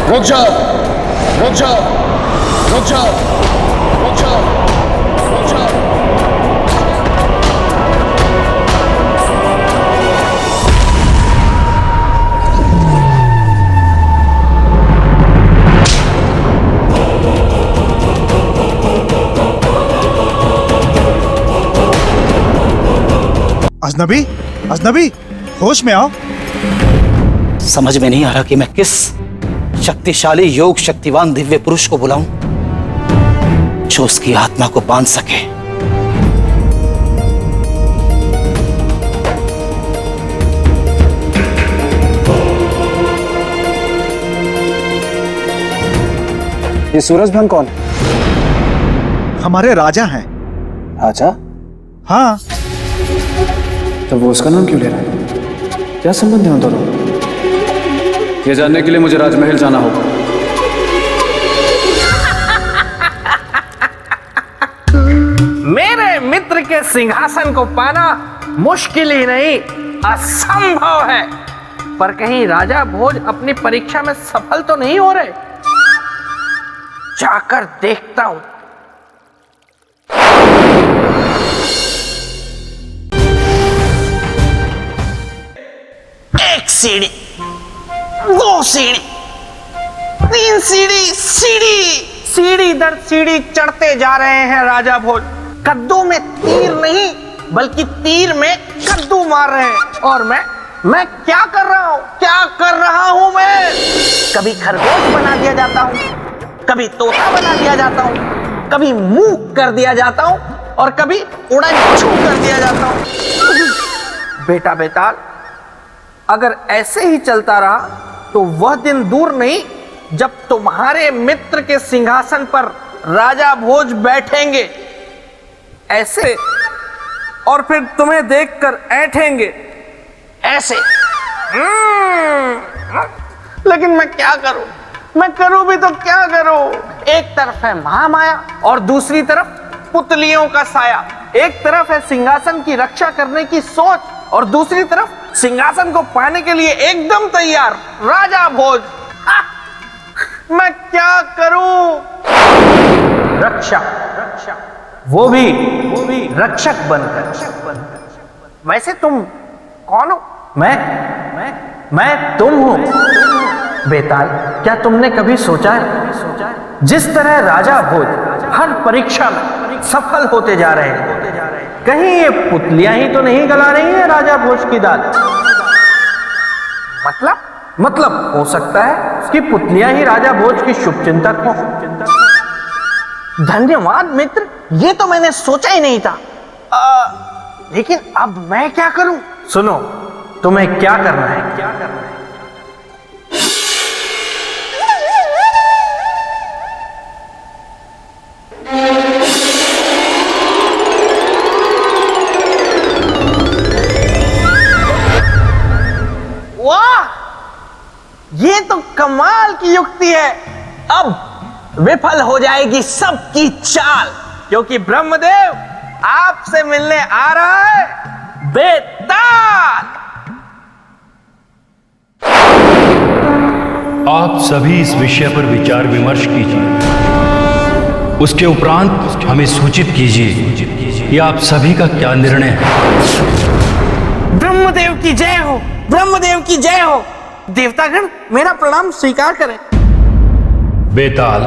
रुक जाओ, रुक जाओ, रुक जाओ, रुक जाओ, रुक जाओ। अजनबी, अजनबी, होश में आओ। समझ में नहीं आ रहा कि मैं किस शक्तिशाली योग शक्तिवान दिव्य पुरुष को बुलाऊं जो उसकी आत्मा को बांध सके। ये सूरज भान कौन है? हमारे राजा हैं। राजा? हाँ, तो वो उसका नाम क्यों ले रहा है? क्या संबंध है उन दोनों? ये जानने के लिए मुझे राजमहल जाना होगा। मेरे मित्र के सिंहासन को पाना मुश्किल ही नहीं, असंभव है। पर कहीं राजा भोज अपनी परीक्षा में सफल तो नहीं हो रहे? जाकर देखता हूं। एक सीढ़ी, दो सीढ़ी, तीन सीढ़ी, सीढ़ी दर सीढ़ी चढ़ते जा रहे हैं राजा भोज। कद्दू में तीर नहीं बल्कि तीर में कद्दू मार रहे हैं। और मैं क्या कर रहा हूं? क्या कर रहा हूं मैं? कभी खरगोश बना दिया जाता हूं, कभी तोता बना दिया जाता हूं, कभी मूक कर दिया जाता हूं और कभी उड़नछू कर दिया जाता हूं। बेटा बेताल, अगर ऐसे ही चलता रहा तो वह दिन दूर नहीं जब तुम्हारे मित्र के सिंहासन पर राजा भोज बैठेंगे ऐसे, और फिर तुम्हें देखकर ऐठेंगे ऐसे। लेकिन मैं क्या करूं? मैं करूं भी तो क्या करूं? एक तरफ है महामाया और दूसरी तरफ पुतलियों का साया। एक तरफ है सिंहासन की रक्षा करने की सोच और दूसरी तरफ सिंहासन को पाने के लिए एकदम तैयार राजा भोज। मैं क्या करूं? रक्षा, वो भी रक्षक बनकर। वैसे तुम कौन हो? मैं तुम हूं। बेताल, क्या तुमने कभी सोचा है जिस तरह राजा भोज हर परीक्षा में सफल होते जा रहे हैं, कहीं ये पुतलियां ही तो नहीं गला रही हैं राजा भोज की दाल? मतलब हो सकता है कि पुतलियां ही राजा भोज की शुभचिंतक हो। धन्यवाद मित्र, ये तो मैंने सोचा ही नहीं था। लेकिन अब मैं क्या करूं? सुनो, तुम्हें क्या करना है? वाह, ये तो कमाल की युक्ति है। अब विफल हो जाएगी सबकी चाल, क्योंकि ब्रह्मदेव आपसे मिलने आ रहा है बेताल। आप सभी इस विषय पर विचार विमर्श कीजिए। उसके उपरांत हमें सूचित कीजिए कि आप सभी का क्या निर्णय है। ब्रह्मदेव की जय हो, ब्रह्मदेव की जय हो। देवतागण मेरा प्रणाम स्वीकार करें। बेताल,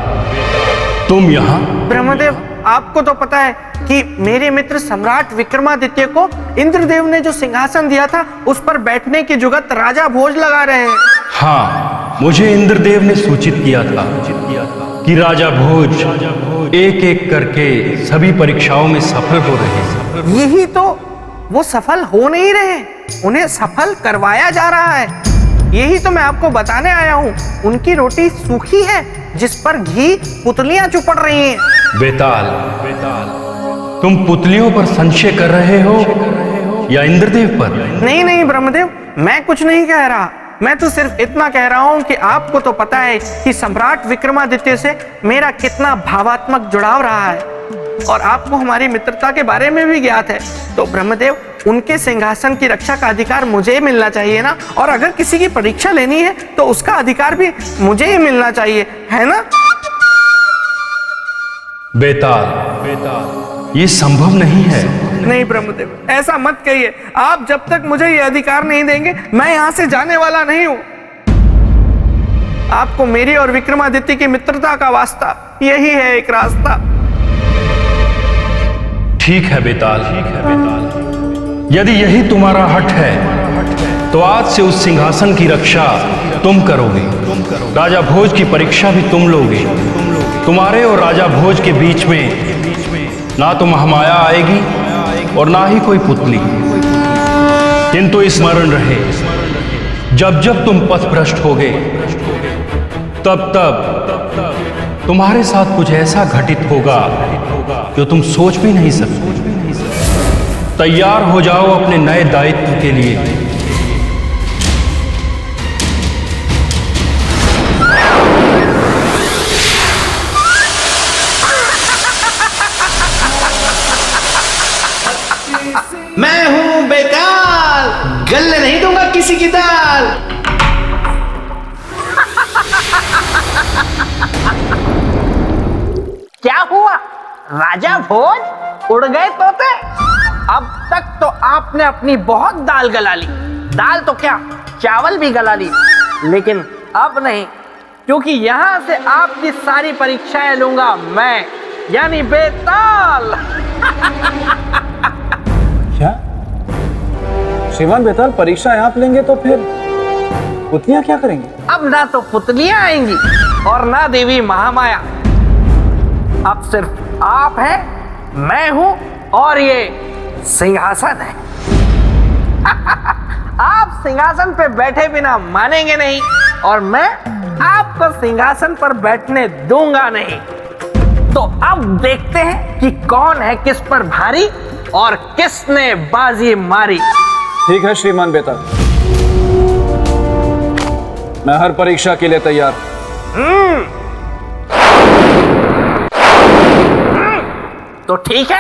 तुम यहाँ? ब्रह्मदेव, आपको तो पता है कि मेरे मित्र सम्राट विक्रमादित्य को इंद्रदेव ने जो सिंहासन दिया था उस पर बैठने की जुगत राजा भोज लगा रहे हैं। हाँ, मुझे इंद्रदेव ने सूचित किया था कि राजा भोज एक एक करके सभी परीक्षाओं में सफल हो रहे हैं। यही तो, वो सफल हो नहीं रहे, उन्हें सफल करवाया जा रहा है। यही तो मैं आपको बताने आया हूँ। उनकी रोटी सूखी है जिस पर घी पुतलियां चुपड़ रही हैं। बेताल, तुम पुतलियों पर संशय कर रहे हो या इंद्रदेव पर? नहीं ब्रह्मदेव, मैं कुछ नहीं कह रहा। मैं तो सिर्फ इतना कह रहा हूँ कि आपको तो पता है कि सम्राट विक्रमादित्य से मेरा कितना भावात्मक जुड़ाव रहा है। और आपको हमारी मित्रता के बारे में भी ज्ञात है, तो ब्रह्मदेव उनके सिंहासन की रक्षा का अधिकार मुझे ही मिलना चाहिए ना। और अगर किसी की परीक्षा लेनी है तो उसका अधिकार भी मुझे ही मिलना चाहिए, है ना? बेताल, ये संभव नहीं है। नहीं ब्रह्मदेव, ऐसा मत कहिए। आप जब तक मुझे ये अधिकार नहीं देंगे मैं यहाँ से जाने वाला नहीं हूँ। आपको मेरी और विक्रमादित्य की मित्रता का वास्ता, यही है एक रास्ता। ठीक है बेताल, ठीक है बेताल। यदि यही तुम्हारा हठ है तो आज से उस सिंहासन की रक्षा तुम करोगे। राजा भोज की परीक्षा भी तुम लोगे। तुम्हारे और राजा भोज के बीच में ना तो महामाया आएगी और ना ही कोई पुतली। किंतु स्मरण रहे, जब जब तुम पथभ्रष्ट होगे तब तब तुम्हारे साथ कुछ ऐसा घटित होगा जो तुम सोच भी नहीं सकते। तैयार हो जाओ अपने नए दायित्व के लिए। मैं हूं बेताल, गलने नहीं दूंगा किसी की दाल। क्या हुआ राजा भोज, उड़ गए तोते? अब तक तो आपने अपनी बहुत दाल गला ली। दाल तो क्या, चावल भी गला ली, लेकिन अब नहीं, क्योंकि यहां से आपकी सारी परीक्षाएं लूंगा मैं, यानी बेताल। क्या श्रीमान बेताल परीक्षा आप लेंगे तो फिर पुतलियां क्या करेंगी? अब ना तो पुतलियां आएंगी और ना देवी महामाया। अब सिर्फ आप हैं, मैं हूं और ये सिंहासन है। आप सिंहासन पे बैठे बिना मानेंगे नहीं और मैं आपको सिंहासन पर बैठने दूंगा नहीं। तो अब देखते हैं कि कौन है किस पर भारी और किसने बाजी मारी। ठीक है श्रीमान बेताल, मैं हर परीक्षा के लिए तैयार। तो ठीक है,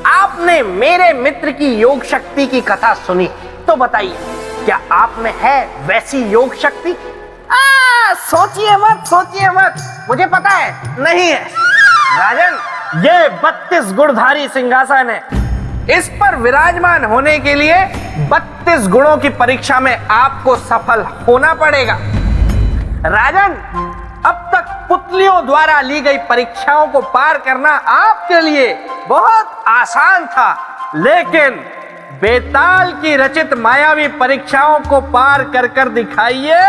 आपने मेरे मित्र की योग शक्ति की कथा सुनी, तो बताइए क्या आप में है वैसी योग शक्ति? सोचिए मत, मुझे पता है नहीं है। राजन, ये 32 गुणधारी सिंहासन है। इस पर विराजमान होने के लिए 32 गुणों की परीक्षा में आपको सफल होना पड़ेगा। राजन, अब तक पुतलियों द्वारा ली गई परीक्षाओं को पार करना आपके लिए बहुत आसान था, लेकिन बेताल की रचित मायावी परीक्षाओं को पार कर कर दिखाइए।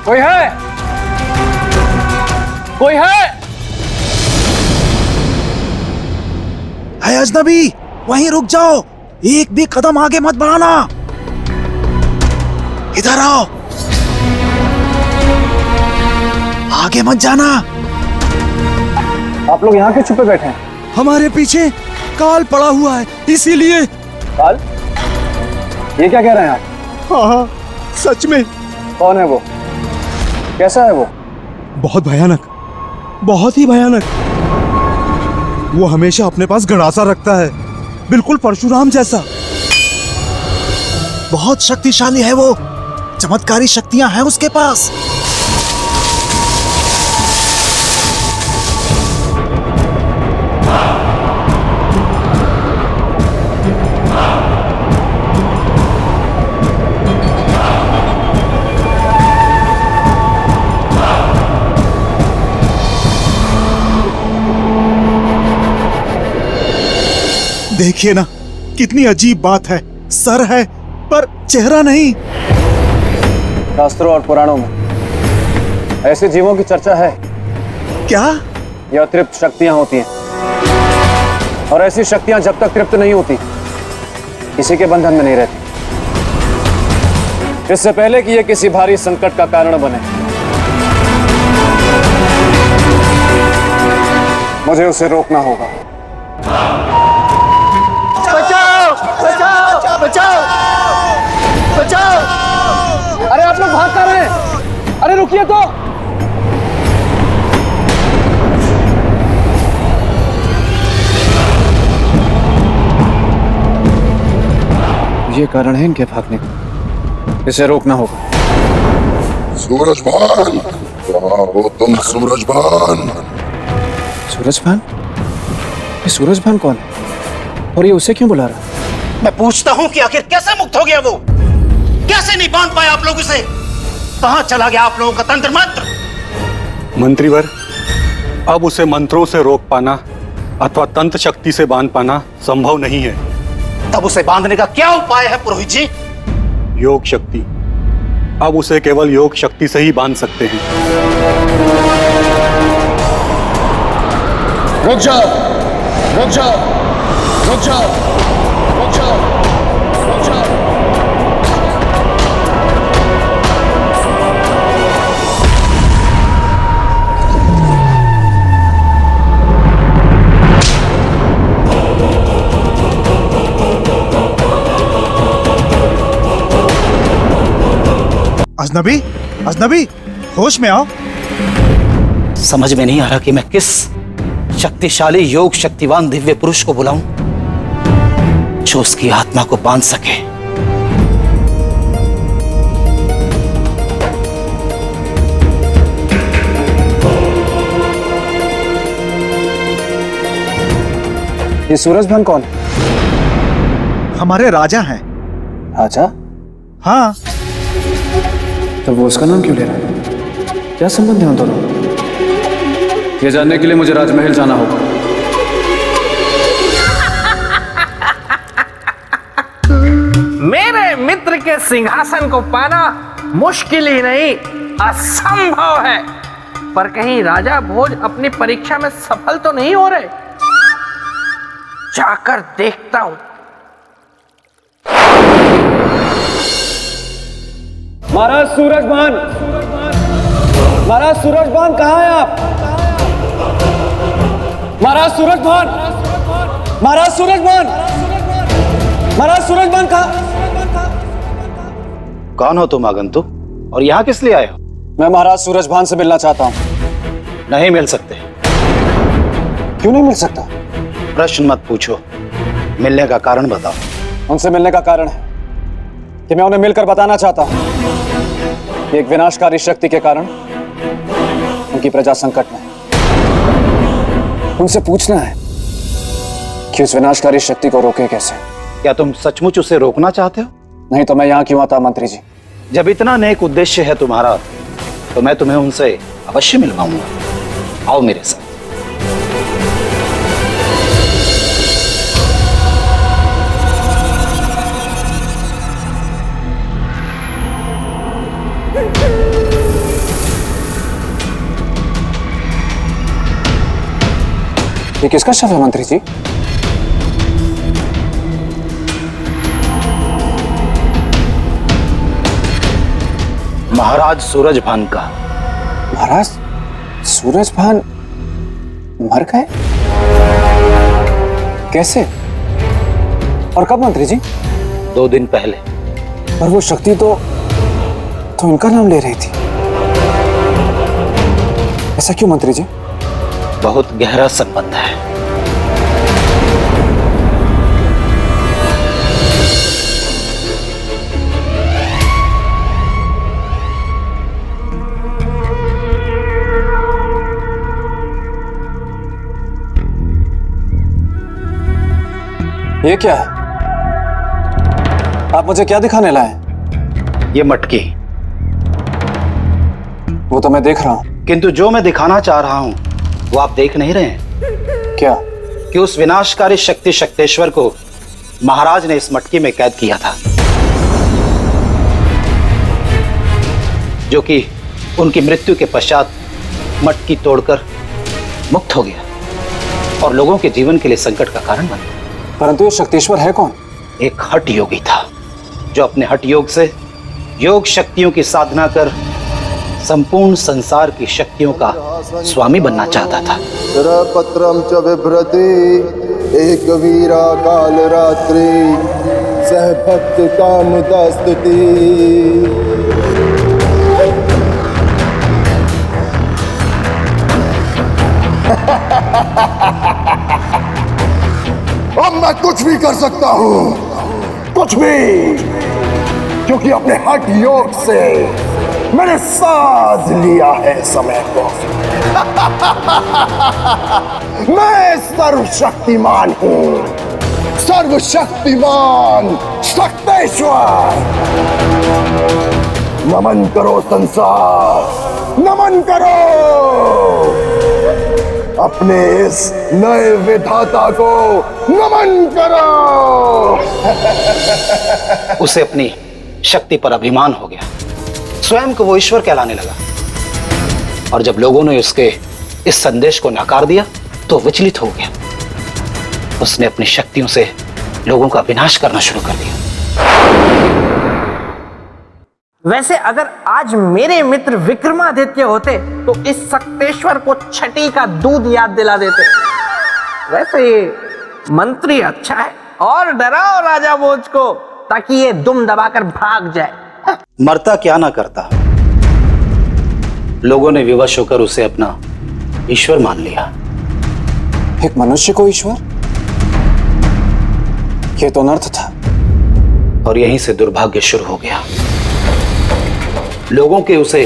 कोई है? कोई है? अजनबी, वहीं रुक जाओ, एक भी कदम आगे मत बढ़ाना। इधर आओ, आगे मत जाना। आप लोग यहाँ क्यों छुपे बैठे हैं? हमारे पीछे काल पड़ा हुआ है, इसीलिए। काल? ये क्या कह रहे हैं आप? हाँ, सच में। कौन है वो? कैसा है वो? बहुत भयानक, बहुत ही भयानक। वो हमेशा अपने पास गणासा रखता है, बिल्कुल परशुराम जैसा। बहुत शक्तिशाली है वो, चमत्कारी शक्तियां हैं उसके पास। देखिए ना, कितनी अजीब बात है। सर है पर चेहरा नहीं। शास्त्रों और पुराणों में ऐसे जीवों की चर्चा है। क्या? ये अतृप्त शक्तियां होती हैं, और ऐसी शक्तियां जब तक तृप्त नहीं होती किसी के बंधन में नहीं रहती, इससे पहले कि ये किसी भारी संकट का कारण बने। मुझे उसे रोकना होगा। बचाओ बचाओ बचाओ बचाओ! अरे आप लोग भाग कर रहे हैं? अरे रुकिए तो। ये कारण है इनके भागने का। इसे रोकना होगा। सूरजभान, कहाँ हो तुम सूरजभान? सूरजभान? ये सूरजभान कौन है और ये उसे क्यों बुला रहा है? मैं पूछता हूं कि आखिर कैसे मुक्त हो गया वो? कैसे नहीं बांध पाए आप लोग उसे? कहां चला गया आप लोगों का तंत्र मंत्र? मंत्रीवर, अब उसे मंत्रों से रोक पाना अथवा तंत्र शक्ति से बांध पाना संभव नहीं है। तब उसे बांधने का क्या उपाय है पुरोहित जी? योग शक्ति। अब उसे केवल योग शक्ति से ही बांध सकते हैं। रुक जाओ, रुक जाओ, रुक जाओ, रुक जाओ, रुक जाओ। अजनबी, अजनबी, होश में आओ। समझ में नहीं आ रहा कि मैं किस शक्तिशाली योग शक्तिवान दिव्य पुरुष को बुलाऊं जो उसकी आत्मा को बांध सके। ये सूरजभान कौन है? हमारे राजा हैं। राजा? हाँ, तो वो उसका नाम क्यों ले रहा है? क्या संबंध है उन दोनों? ये जानने के लिए मुझे राजमहल जाना होगा। मेरे मित्र के सिंहासन को पाना मुश्किल ही नहीं, असंभव है। पर कहीं राजा भोज अपनी परीक्षा में सफल तो नहीं हो रहे? जाकर देखता हूं। महाराज सूरजभान, महाराज सूरजभान कहाँ हैं आप? महाराज सूरजभान, महाराज सूरजभान, महाराज सूरजभान कहाँ? कौन हो तुम आगंतुक और यहाँ किस लिए आए हो? मैं महाराज सूरजभान से मिलना चाहता हूँ। नहीं मिल सकते। क्यों नहीं मिल सकता? प्रश्न मत पूछो, मिलने का कारण बताओ। उनसे मिलने का कारण है कि मैं उन्हें मिलकर बताना चाहता हूँ कि एक विनाशकारी शक्ति के कारण उनकी प्रजा संकट में है। उनसे पूछना है कि उस विनाशकारी शक्ति को रोके कैसे। क्या तुम सचमुच उसे रोकना चाहते हो? नहीं तो मैं यहाँ क्यों आता मंत्री जी? जब इतना नेक उद्देश्य है तुम्हारा तो मैं तुम्हें उनसे अवश्य मिलवाऊंगा। आओ मेरे साथ। ये किसका शव है मंत्री जी? महाराज सूरजभान का। महाराज सूरजभान मर गए? कैसे और कब मंत्री जी? 2 दिन पहले। पर वो शक्ति तो इनका नाम ले रही थी। ऐसा क्यों मंत्री जी? बहुत गहरा संबंध है। ये क्या है? आप मुझे क्या दिखाने लाए? ये मटकी। वो तो मैं देख रहा हूं। किंतु जो मैं दिखाना चाह रहा हूं वो आप देख नहीं रहे हैं। क्या? कि उस विनाशकारी शक्ति शक्तेश्वर को महाराज ने इस मटकी में कैद किया था, जो कि उनकी मृत्यु के पश्चात मटकी तोड़कर मुक्त हो गया और लोगों के जीवन के लिए संकट का कारण बन गया। परंतु ये शक्तेश्वर है कौन? एक हठ योगी था जो अपने हठ योग से योग शक्तियों की साधना कर संपूर्ण संसार की शक्तियों का स्वामी बनना चाहता था। पत्रम च बिभ्रति एक वीरा काल रात्रि सह भक्त कामदा स्तुति। अब मैं कुछ भी कर सकता हूँ, कुछ भी, क्योंकि अपने हठ योग से मैंने साध लिया है समय को। मैं सर्वशक्तिमान हूँ, सर्वशक्तिमान शक्तेश्वर। नमन करो संसार, नमन करो अपने इस नए विधाता को, नमन करो। उसे अपनी शक्ति पर अभिमान हो गया, स्वयं को वो ईश्वर कहलाने लगा। और जब लोगों ने उसके इस संदेश को नकार दिया तो विचलित हो गया। उसने अपनी शक्तियों से लोगों का विनाश करना शुरू कर दिया। वैसे अगर आज मेरे मित्र विक्रमादित्य होते तो इस शक्तेश्वर को छठी का दूध याद दिला देते। वैसे ये मंत्री अच्छा है, और डराओ राजा भोज को ताकि ये दुम दबाकर भाग जाए। मरता क्या ना करता, लोगों ने विवश होकर उसे अपना ईश्वर मान लिया। एक मनुष्य को ईश्वर, यह तो अनर्थ था। और यहीं से दुर्भाग्य शुरू हो गया। लोगों के उसे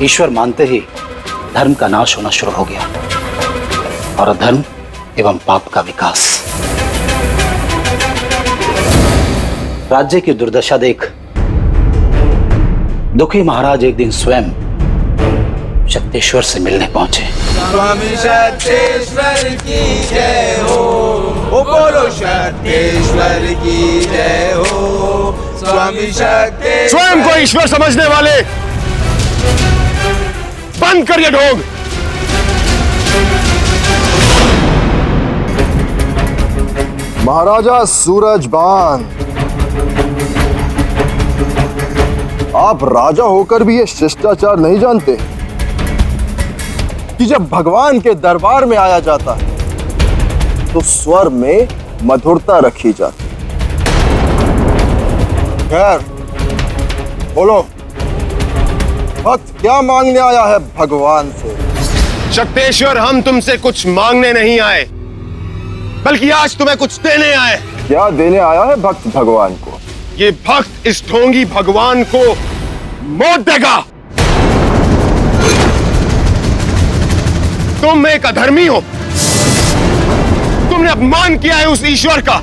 ईश्वर मानते ही धर्म का नाश होना शुरू हो गया और अधर्म एवं पाप का विकास। राज्य की दुर्दशा देख दुखी महाराज एक दिन स्वयं शक्तेश्वर से मिलने पहुंचे। स्वामी शक्तेश्वर की जय हो, ओ बोलो शक्तेश्वर की जय हो। स्वामी शक्तेश्वर। स्वयं को ईश्वर समझने वाले बंद कर ये ढोंग। महाराजा सूरजबान, आप राजा होकर भी ये शिष्टाचार नहीं जानते कि जब भगवान के दरबार में आया जाता है तो स्वर में मधुरता रखी जाती। खैर बोलो, भक्त क्या मांगने आया है भगवान से? शक्तेश्वर, हम तुमसे कुछ मांगने नहीं आए, बल्कि आज तुम्हें कुछ देने आए। क्या देने आया है भक्त भगवान को? ये भक्त इस ढोंगी भगवान को मौत देगा। तुम एक अधर्मी हो, तुमने अपमान किया है उस ईश्वर का,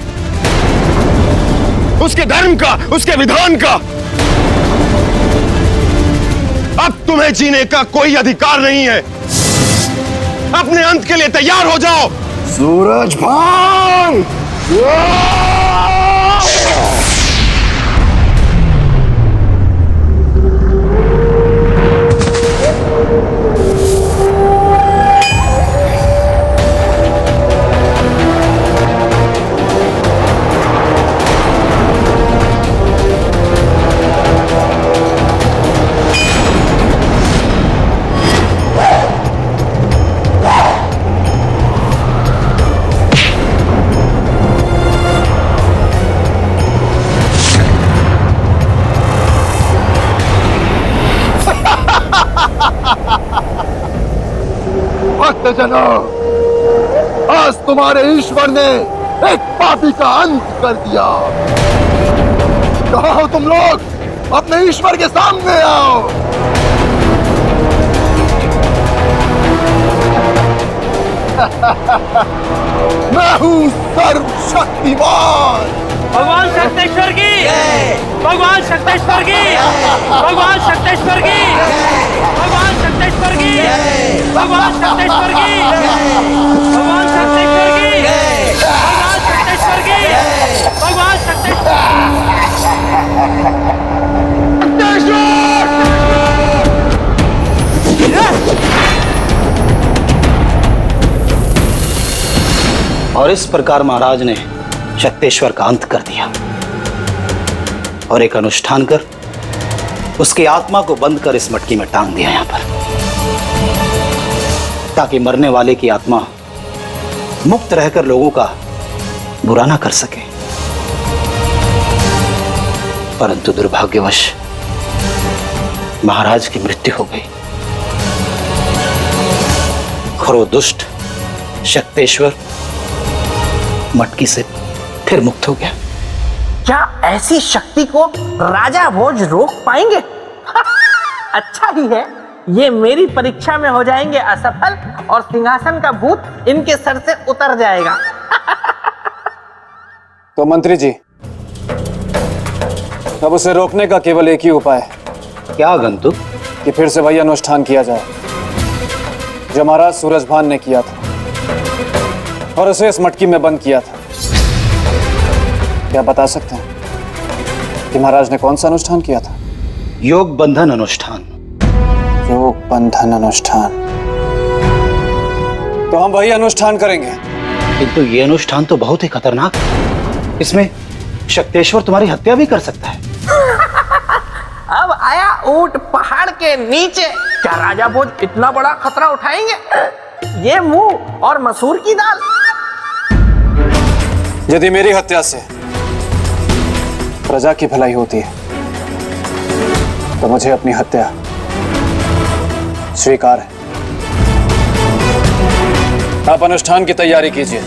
उसके धर्म का, उसके विधान का। अब तुम्हें जीने का कोई अधिकार नहीं है। अपने अंत के लिए तैयार हो जाओ। सूरजभान, भक्तजनों, आज तुम्हारे ईश्वर ने एक पापी का अंत कर दिया। कहाँ हो तुम लोग? अपने ईश्वर के सामने आओ। मैं हूँ सर्वशक्तिमान। भगवान शक्तेश्वर की, भगवान शक्तेश्वर की, भगवान शक्तेश्वर की, भगवान शक्तेश्वर की, भगवान शक्तेश्वर की, भगवान शक्तेश्वर की, भगवान शक्तेश्वर की, भगवान और इस प्रकार महाराज ने शक्तेश्वर का अंत कर दिया और एक अनुष्ठान कर उसकी आत्मा को बंद कर इस मटकी में टांग दिया यहां पर, ताकि मरने वाले की आत्मा मुक्त रहकर लोगों का बुरा ना कर सके। परंतु दुर्भाग्यवश महाराज की मृत्यु हो गई और वो दुष्ट शक्तेश्वर मटकी से फिर मुक्त हो गया। क्या ऐसी शक्ति को राजा भोज रोक पाएंगे? अच्छा ही है, ये मेरी परीक्षा में हो जाएंगे असफल और सिंहासन का भूत इनके सर से उतर जाएगा। तो मंत्री जी, अब उसे रोकने का केवल एक ही उपाय है। क्या आगंतुक? कि फिर से वही अनुष्ठान किया जाए जो महाराज सूरजभान ने किया था और उसे इस मटकी में बंद किया था। क्या बता सकते हैं कि महाराज ने कौन सा अनुष्ठान किया था? योग बंधन अनुष्ठान। योग बंधन अनुष्ठान। तो हम वही अनुष्ठान करेंगे। किंतु ये अनुष्ठान तो बहुत ही खतरनाक है। इसमें शक्तेश्वर तुम्हारी हत्या भी कर सकता है। अब आया ऊंट पहाड़ के नीचे। क्या राजा भोज इतना बड़ा खतरा उठाएंगे? ये मुंह और मसूर की दाल। यदि मेरी हत्या से प्रजा की भलाई होती है तो मुझे अपनी हत्या स्वीकार है। आप अनुष्ठान की तैयारी कीजिए।